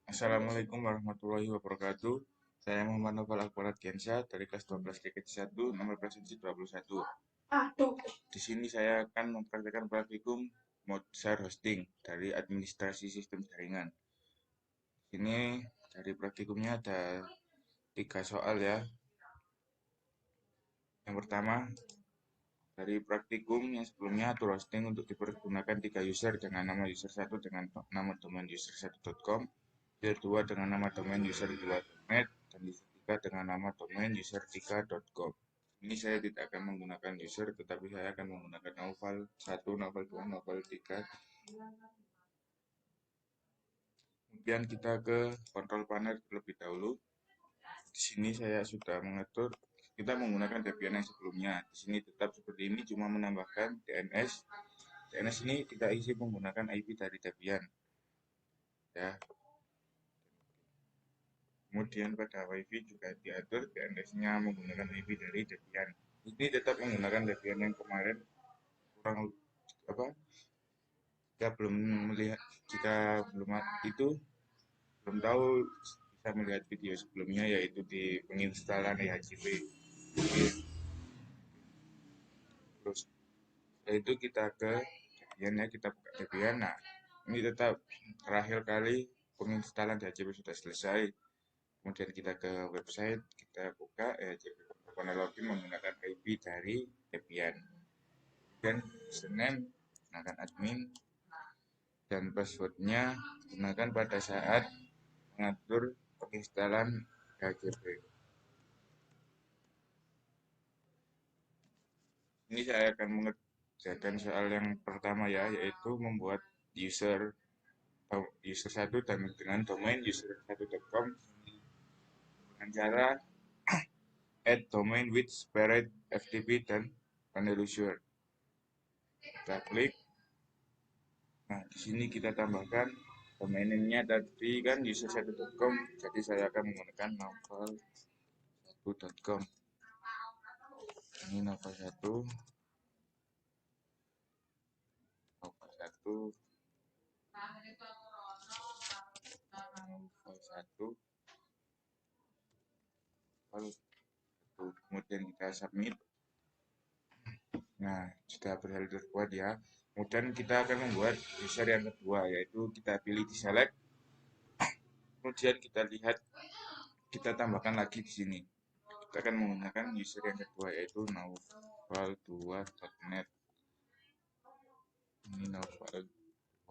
Assalamualaikum warahmatullahi wabarakatuh. Saya Muhammad Noval Akbarat Gensyah dari kelas 12 DKJ 1, nomor presensi 21. Di sini saya akan mempraktikkan praktikum share hosting dari administrasi sistem jaringan. Ini dari praktikumnya ada 3 soal ya. Yang pertama, dari praktikum yang sebelumnya atur hosting untuk dipergunakan 3 user dengan nama user 1 dengan nama domain user1.com, user 2 dengan nama domain user2.net, dan user 3 dengan nama domain user3.com. Ini saya tidak akan menggunakan user, tetapi saya akan menggunakan novel 1, novel 2, novel 3. Kemudian kita ke kontrol panel terlebih dahulu. Di sini saya sudah mengatur kita menggunakan Debian yang sebelumnya. Di sini tetap seperti ini, cuma menambahkan DNS. DNS ini tidak isi menggunakan IP dari Debian. Ya. Kemudian pada WiFi juga diatur DNS-nya menggunakan IP dari Debian. Ini tetap menggunakan Debian yang kemarin kurang apa? Jika belum itu belum tahu bisa melihat video sebelumnya yaitu di penginstalan EHCP. Terus setelah itu kita ke Debian ya, kita buka Debian. Nah, ini tetap terakhir kali penginstalan EHCP sudah selesai. Kemudian kita ke website, kita buka EHCP panel login menggunakan IP dari Debian. Dan username gunakan admin dan passwordnya gunakan pada saat mengatur penginstalan EHCP. Ini saya akan mengerjakan soal yang pertama ya, yaitu membuat user 1 dan dengan domain user1.com dengan cara add domain with separate FTP dan panel user. Kita klik. Nah, di sini kita tambahkan domain name-nya tadi kan user1.com, jadi saya akan menggunakan novel1.com. Ini novel1, novel1, kemudian kita submit. Nah, sudah berhasil terbuat ya. Kemudian kita akan membuat user yang kedua, yaitu kita pilih di select. Kemudian kita lihat, kita tambahkan lagi di sini. Kita akan menggunakan user yang kedua, yaitu novel2.net. Ini novel2.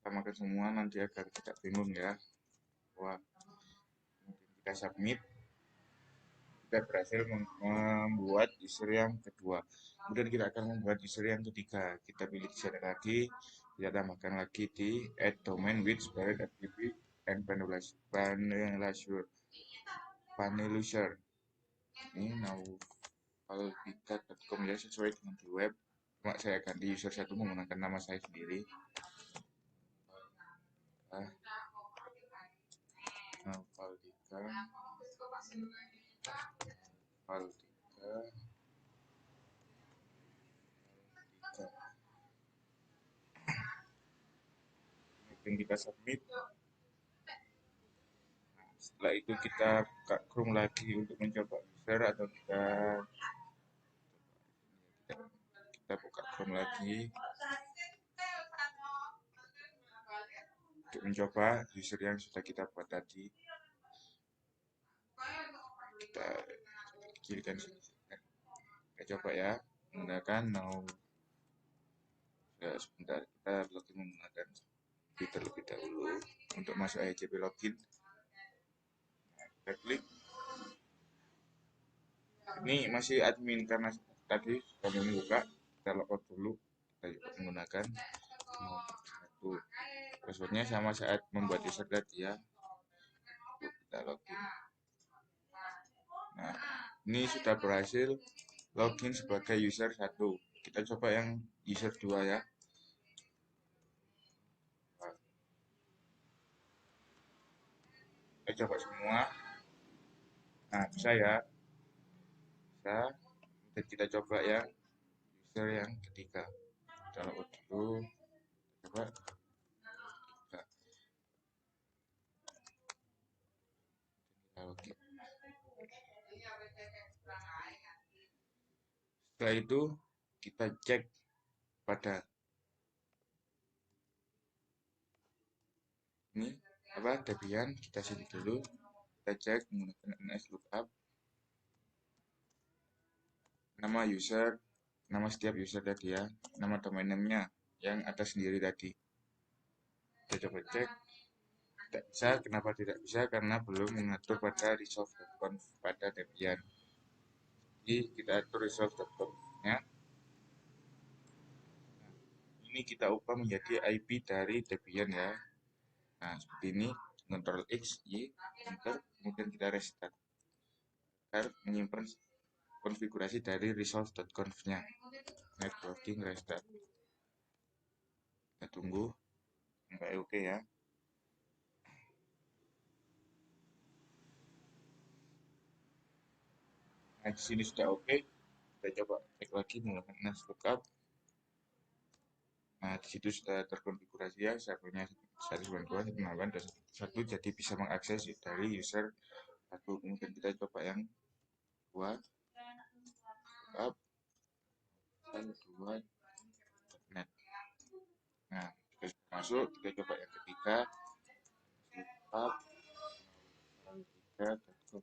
Samakan semua nanti agar tidak bingung ya. Wah, kemudian kita submit. Kita berhasil membuat user yang kedua. Kemudian kita akan membuat user yang ketiga. Kita pilih di sana lagi, kita tambahkan lagi di add domain with separate FTP and panel user. Ini novel3.com ya, sesuai dengan di web. Cuma saya ganti user 1 menggunakan nama saya sendiri. Novel3. Kemudian kita submit. Setelah itu kita buka Chrome lagi untuk mencoba user, atau kita buka Chrome lagi untuk mencoba user yang sudah kita buat tadi. Kita kecilkan sini. Kita coba ya, menggunakan sebentar, kita login menggunakan terlebih dahulu untuk masuk EHCP login. Kita klik. Ini masih admin karena tadi kami membuka. Kita logout dulu. Kita menggunakan satu. Passwordnya sama saat membuat user tadi ya. Kita login. Nah, ini sudah berhasil login sebagai user 1. Kita coba yang user 2 ya. Kita coba semua. Nah, bisa ya. Bisa. Dan kita coba ya user yang ketiga. Kalau dulu coba kita login. Setelah itu kita cek pada ini apa Debian, kita sidik dulu, kita cek menggunakan nslookup nama user, nama setiap user tadi ya, nama domain name-nya yang ada sendiri tadi. Kita coba cek, tidak bisa. Kenapa tidak bisa? Karena belum mengatur pada resolve.conf pada Debian. Jadi kita atur resolve.conf-nya. Ini kita ubah menjadi IP dari Debian ya. Nah, seperti ini, Ctrl X, Y, enter, kemudian kita restart. Agar menyimpan konfigurasi dari resolve.conf-nya. Networking restart. Kita tunggu sampai oke ya. Nah, di sini sudah oke. Kita coba cek lagi menggunakan nslookup. Nah, di situ sudah terkonfigurasi ya, servernya 192.168.1 jadi bisa mengakses dari user satu. Kemudian kita coba yang dua, up, 2.net. Nah, sudah masuk, kita coba yang ketiga, up, 3.com.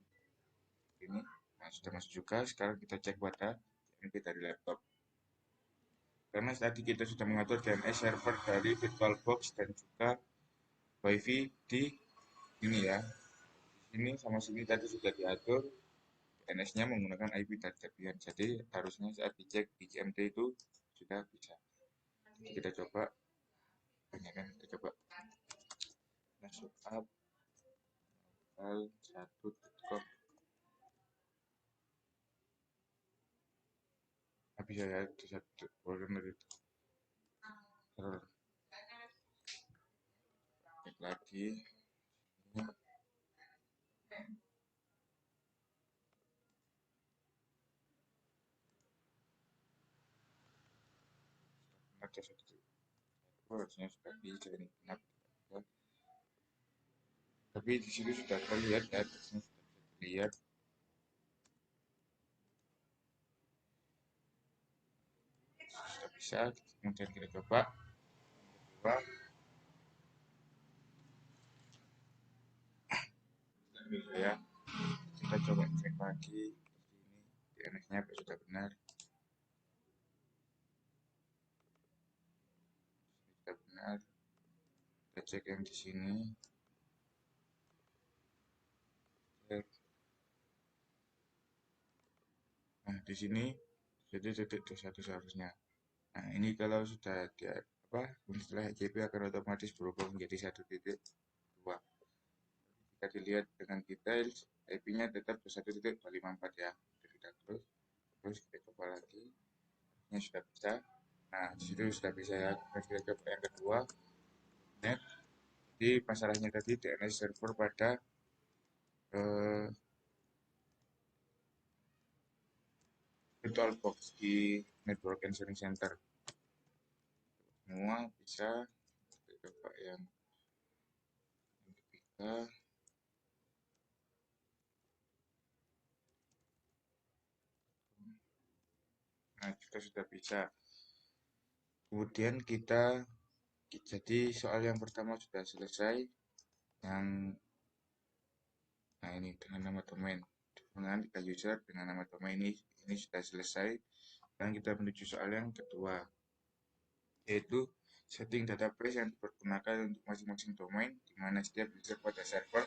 Ini, nah sudah masuk juga. Sekarang kita cek pada DNS dari laptop. Karena tadi kita sudah mengatur DNS server dari VirtualBox dan juga WiFi di ini ya. Ini sama sini tadi sudah diatur DNS-nya menggunakan IP dari Debian. Jadi harusnya saat dicek di GMT itu sudah bisa. Jadi kita coba, kita coba masuk up al1.com. Nah, bisa ya di satu folder itu. Cek lagi. Ada satu. Harusnya sudah bisa ini. Tapi di sini sudah terlihat ya, sudah terlihat. Sudah bisa. Kemudian kita coba. Coba. Ya. Kita coba cek lagi. Ini DNS-nya sudah benar. Sudah benar. Kita cek yang di sini. Cek. Nah, di sini jadi titik satu seharusnya. Nah, ini kalau sudah di apa setelah HTTP akan otomatis berubah menjadi 1.2. Jika dilihat dengan detail, IP-nya tetap 1.254 ya. Jadi kita terus kita coba lagi. Ini sudah bisa. Nah, di situ sudah bisa ya. Kita coba yang kedua. Net. Jadi masalahnya tadi DNS server pada VirtualBox di Network Engineering Center. Semua bisa. Kita coba yang ketiga. Nah, kita sudah bisa. Kemudian kita, jadi soal yang pertama sudah selesai. Yang, nah ini dengan nama domain. Dengan user dengan nama domain ini sudah selesai. Dan kita menuju soal yang kedua. Yaitu setting database yang dipergunakan untuk masing-masing domain, di mana setiap user pada server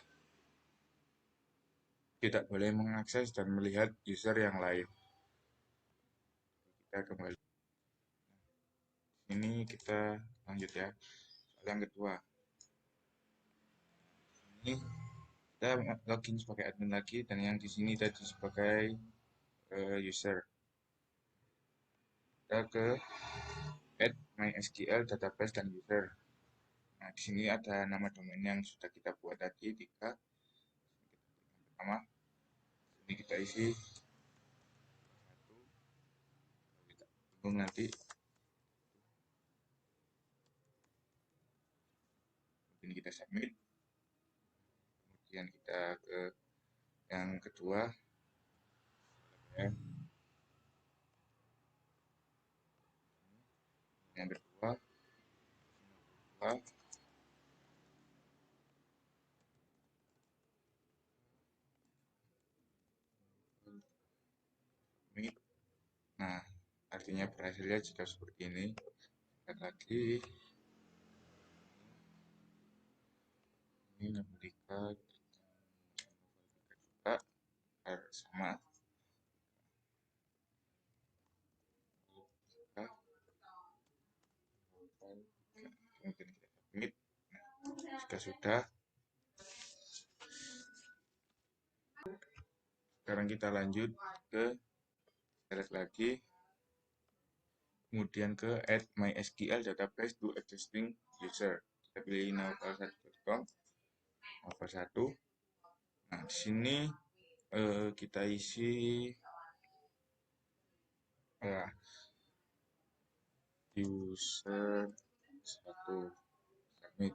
tidak boleh mengakses dan melihat user yang lain. Kita kembali. Ini kita lanjut ya. Soal yang kedua. Ini kita login sebagai admin lagi dan yang di sini tadi sebagai user. Kita ke add MySQL database dan user. Nah, di sini ada nama domain yang sudah kita buat tadi 3. Pertama, ini kita isi 1. nanti mungkin kita submit, kemudian kita ke yang kedua ya. Yang kedua submit. Nah, artinya berhasilnya jika seperti ini. Lihat lagi, ini Amerika juga sama. Kemudian kita submit. Nah, jika sudah, sekarang kita lanjut ke select lagi, kemudian ke add mysql database to existing user. Kita pilih novel1.com, novel1. Nah, di sini kita isi user 1, submit.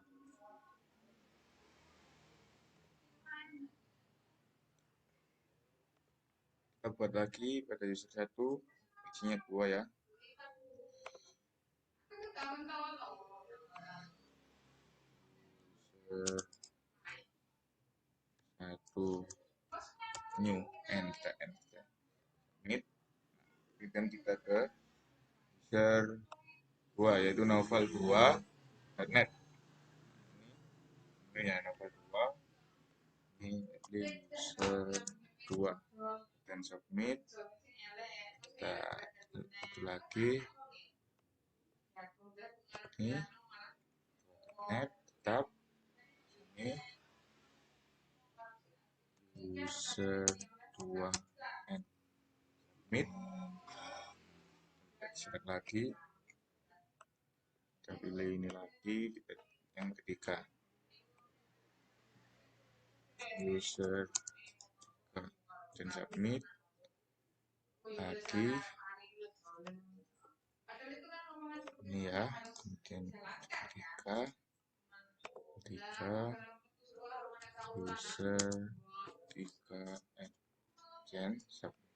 Kita buat lagi pada user 1, isinya 2 ya. User 1 new and kita enter submit. Kemudian kita ke user 2 yaitu novel2.net. Ini ya novel 2. Ini user 2 dan submit. Kita itu lagi ini net tab ini user 2 and submit. Kita select lagi, kita pilih ini lagi, kita yang ketiga user dan submit lagi ini ya, kemudian ketiga user 3 and submit.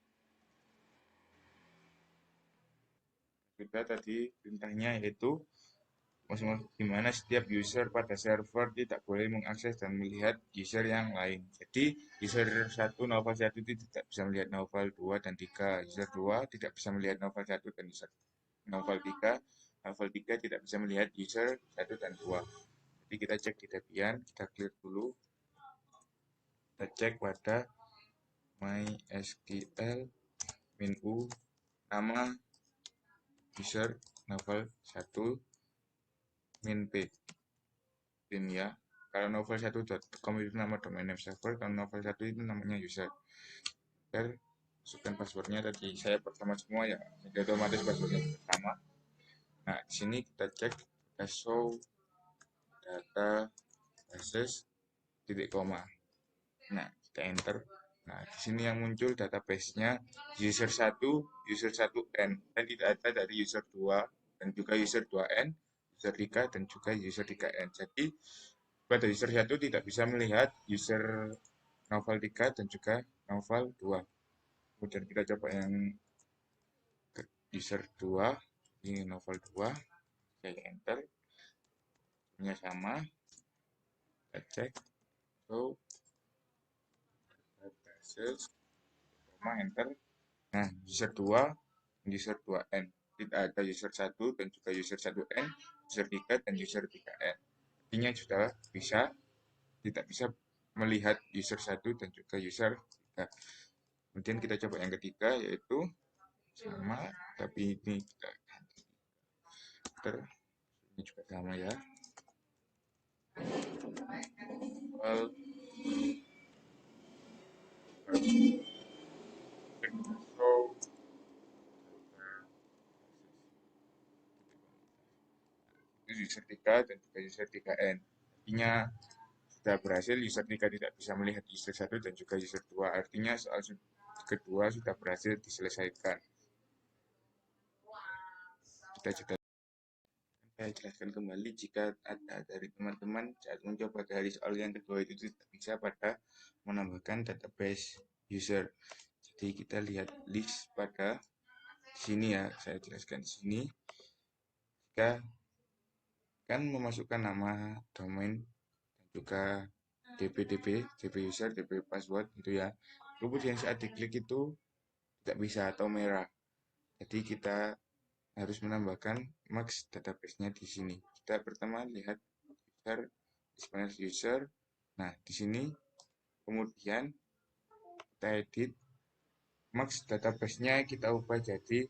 Kita tadi perintahnya yaitu dimana setiap user pada server tidak boleh mengakses dan melihat user yang lain. Jadi user 1 novel 1 tidak bisa melihat novel 2 dan 3. User 2 tidak bisa melihat novel 1 dan user novel 3. Novel 3 tidak bisa melihat user 1 dan 2. Jadi kita cek di Debian, kita clear dulu. Kita cek pada mysql -u nama user novel 1 min p pin ya. Kalau novel1.com itu nama domain name server, kalau novel1 itu namanya user. Dan masukkan passwordnya tadi saya pertama semua ya, jadi otomatis passwordnya sama. Nah, di sini kita cek kita show data basis titik koma. Nah, kita enter. Nah, di sini yang muncul database-nya user 1, user 1n dan tidak ada dari user 2 dan juga user 2n, user 3 dan juga user 3n. Jadi pada user 1 tidak bisa melihat user novel 3 dan juga novel 2. Kemudian kita coba yang user 2, ini novel 2, saya enter, ini sama, kita cek, so, basis, enter. Nah, user 2, user 2n, tidak ada user 1 dan juga user 1n, user 3 dan user 3n. Artinya sudah bisa, tidak bisa melihat user 1 dan juga user 3. Kemudian kita coba yang ketiga, yaitu sama, tapi ini kita ini juga sama ya. Well, itu user 3 dan juga user 3n. Artinya sudah berhasil, user 3 tidak bisa melihat user 1 dan juga user 2. Artinya soal kedua sudah berhasil diselesaikan. kita juga saya jelaskan kembali jika ada dari teman-teman saat mencoba dari soal yang kedua itu tidak bisa pada menambahkan database user. Jadi kita lihat list pada sini ya, saya jelaskan di sini. Jika kan memasukkan nama domain dan juga DP user, DP password gitu ya. Kemudian saat diklik itu tidak bisa atau merah. Jadi kita harus menambahkan max database-nya di sini. Kita pertama lihat user, Spanish user. Nah, di sini kemudian kita edit max database-nya kita ubah jadi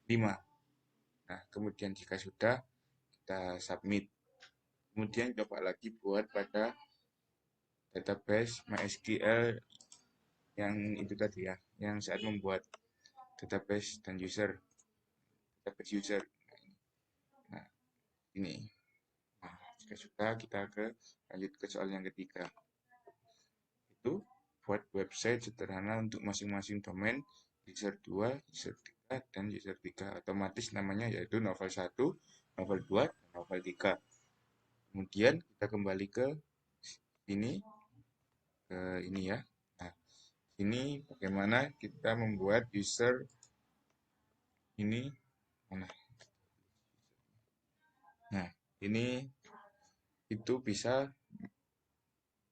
5. Nah, kemudian jika sudah kita submit. Kemudian coba lagi buat pada database MySQL yang itu tadi ya, yang saat membuat database dan database user. Nah, ini. Nah, jika sudah kita lanjut ke soal yang ketiga. Itu buat website sederhana untuk masing-masing domain user 2, user 3, dan user 3. Otomatis namanya yaitu novel 1, novel 2, dan novel 3. Kemudian kita kembali ke ini ya. Nah, ini bagaimana kita membuat user ini mana? Nah, ini itu bisa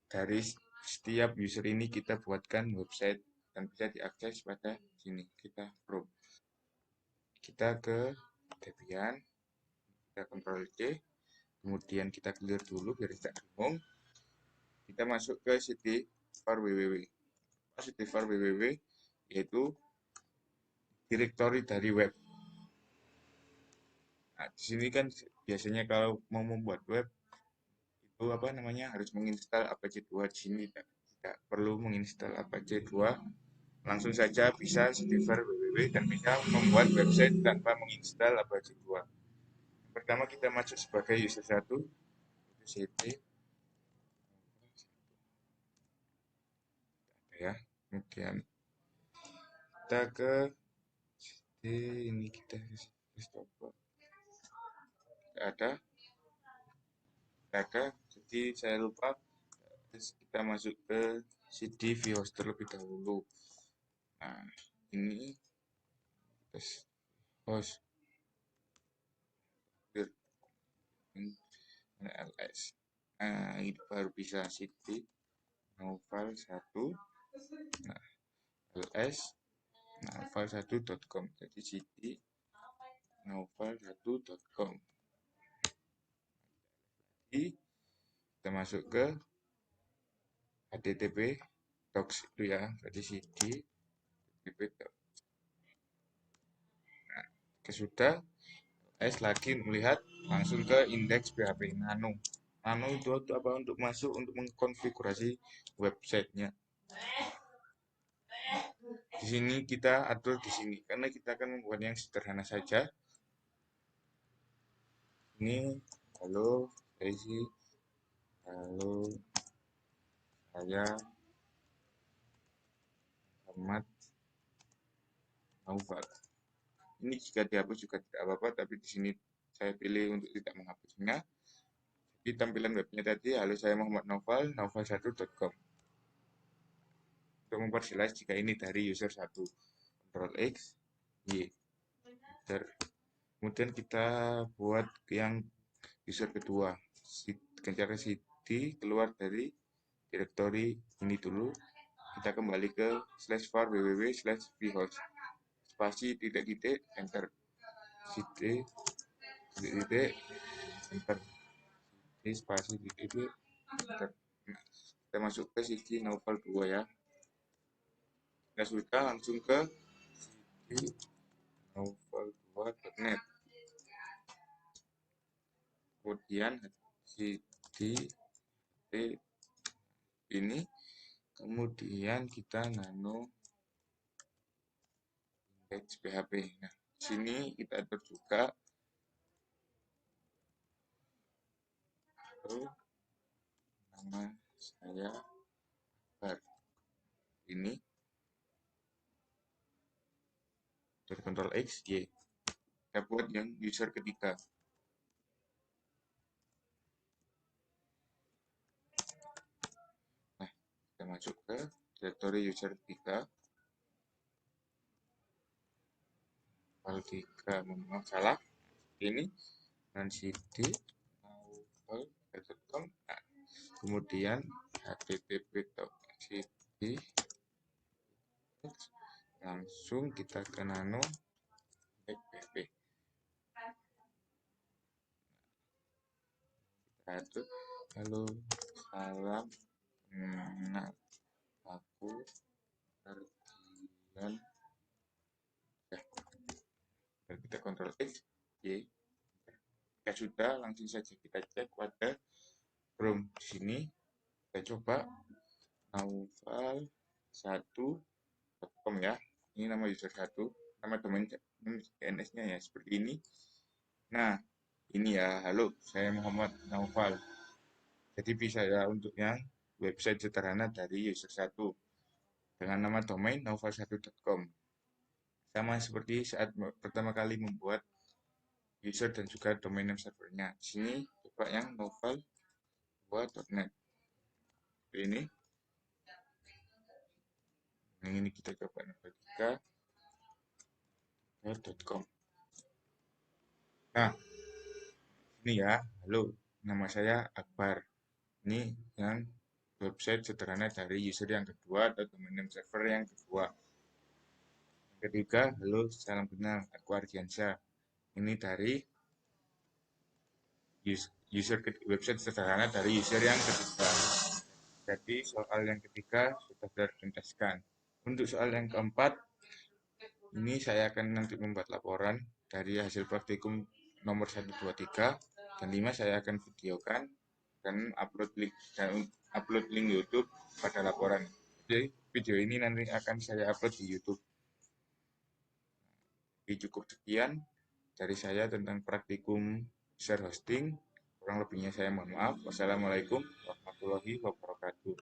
dari setiap user ini kita buatkan website dan bisa diakses pada sini. Kita ke Debian, kita Ctrl C, kemudian kita clear dulu biar tidak bingung. Kita masuk ke cd-var www. Cd-var www yaitu direktori dari web. Nah, di sini kan biasanya kalau mau membuat web itu harus menginstal apache 2. Di sini tidak perlu menginstal apache 2. Langsung saja bisa cd-var www dan bisa membuat website tanpa menginstal apache 2. Pertama kita masuk sebagai user 1 itu cd ya. Kemudian kita ke ini kita stop ada jadi saya lupa. Terus kita masuk ke cd vhost terlebih dahulu. Nah, ini terus host ls. Nah, ini baru bisa cd novel 1. Nah, ls novel1.com. Jadi cd novel1.com. Kita masuk ke http docs itu ya. Jadi cd http docs. Nah, sudah lagi melihat langsung ke indeks PHP nano. Nano itu apa untuk masuk untuk mengkonfigurasi websitenya. Di sini kita atur di sini karena kita akan membuat yang sederhana saja. Ini halo saya Ahmad Naufal. Ini jika dihapus juga tidak apa-apa, tapi di sini saya pilih untuk tidak menghapusnya. Di tampilan webnya tadi, halo saya Muhammad Naufal, novel1.com. Untuk memperjelas jika ini dari user 1. Ctrl X, Y. Kemudian kita buat yang user kedua. Cara cd keluar dari direktori ini dulu. Kita kembali ke /var www/vhost. Spasi titik-titik enter. Cd titik-titik enter. Spasi titik-titik enter. Nah, kita masuk ke cd novel 2 ya. Kita sudah langsung ke cd novel2.net. Kemudian cd ini, kemudian kita nano indeks PHP. Nah, sini kita atur juga nama saya ini dari Ctrl X Y. Kita buat yang user ketiga. Nah, kita masuk ke directory user ketiga. Kalau tiga memang salah, ini dan cd naufal.com. Nah, kemudian http://cd langsung kita ke nano pp. Satu, halo, salam, kenal, aku Ardian. Ya, kita kontrol X, Y. Ya sudah, langsung saja kita cek pada Chrome. Di sini kita coba naufal1.com ya. Ini nama user 1, nama domain DNS-nya ya seperti ini. Nah, ini ya, halo, saya Muhammad Naufal. Jadi bisa ya untuk yang website sederhana dari user 1 dengan nama domain naufal1.com. Sama seperti saat pertama kali membuat user dan juga domain name servernya. Di sini coba yang naufal2.net. Ini. Yang ini kita coba naufal3.com. Nah, ini ya, halo, nama saya Akbar. Ini yang website sederhana dari user yang kedua atau domain name server yang kedua. Yang ketiga, halo, salam kenal, aku Ardiansyah. Ini dari user website sederhana dari user yang ketiga. Jadi soal yang ketiga sudah tertuntaskan. Untuk soal yang keempat, ini saya akan nanti membuat laporan dari hasil praktikum nomor 1, 2, 3, dan 5 saya akan videokan dan upload link YouTube pada laporan. Jadi video ini nanti akan saya upload di YouTube. Jadi cukup sekian dari saya tentang praktikum share hosting. Kurang lebihnya saya mohon maaf. Wassalamualaikum warahmatullahi wabarakatuh.